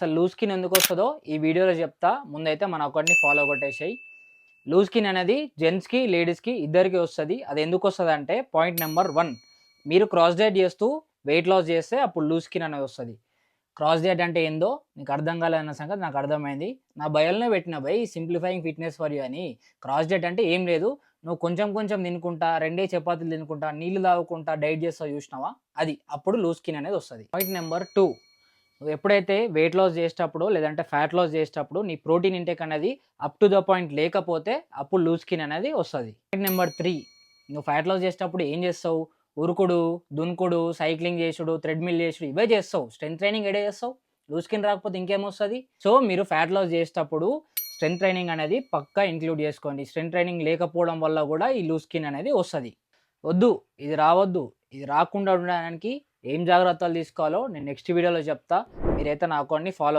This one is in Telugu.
అసలు లూజ్ స్కిన్ ఎందుకు వస్తుందో ఈ వీడియోలో చెప్తా. ముందైతే మన అకౌంట్ని ఫాలో కొట్టేసాయి. లూజ్ స్కిన్ అనేది జెంట్స్కి లేడీస్కి ఇద్దరికి వస్తుంది. అది ఎందుకు వస్తుంది అంటే పాయింట్ నెంబర్ 1, మీరు క్రాస్ డైట్ చేస్తూ వెయిట్ లాస్ చేస్తే అప్పుడు లూజ్ స్కిన్ అనేది వస్తుంది. క్రాస్ డైట్ అంటే ఏందో నీకు అర్థం కాలేదన్న సంగతి నాకు అర్థమైంది. నా బయోలోనే పెట్టిన సింప్లిఫైయింగ్ ఫిట్నెస్ ఫర్ యూ అని. క్రాస్ డైట్ అంటే ఏం లేదు, నువ్వు కొంచెం కొంచెం తినుకుంటా, 2 చపాతీలు తినుకుంటా, నీళ్లు తాగుకుంటా డైట్ చేస్తావు చూసినావా, అది అప్పుడు లూజ్ స్కిన్ అనేది వస్తుంది. పాయింట్ నెంబర్ 2, నువ్వు ఎప్పుడైతే వెయిట్ లాస్ చేసేటప్పుడు లేదంటే ఫ్యాట్ లాస్ చేసేటప్పుడు నీ ప్రోటీన్ ఇంటేక్ అనేది అప్ టు ద పాయింట్ లేకపోతే అప్పుడు లూజ్ స్కిన్ అనేది వస్తుంది. పాయింట్ నెంబర్ 3, నువ్వు ఫ్యాట్ లాస్ చేసేటప్పుడు ఏం చేస్తావు? ఉరుకుడు, దున్కుడు, సైక్లింగ్ చేసుడు, థ్రెడ్మిల్ చేసుడు ఇవే చేస్తావు. స్ట్రెంత్ ట్రైనింగ్ ఎడే చేస్తావు. లూజ్ స్కిన్ రాకపోతే ఇంకేమొస్తుంది? సో మీరు ఫ్యాట్ లాస్ చేసేటప్పుడు స్ట్రెంత్ ట్రైనింగ్ అనేది పక్కా ఇంక్లూడ్ చేసుకోండి. స్ట్రెంత్ ట్రైనింగ్ లేకపోవడం వల్ల కూడా ఈ లూజ్ స్కిన్ అనేది వస్తుంది. వద్దు, ఇది రావద్దు. ఇది రాకుండా ఉండడానికి ఏం జాగ్రత్తలు తీసుకోవాలో నేను నెక్స్ట్ వీడియోలో చెప్తా. మీరైతే నా అకౌంట్ని ఫాలో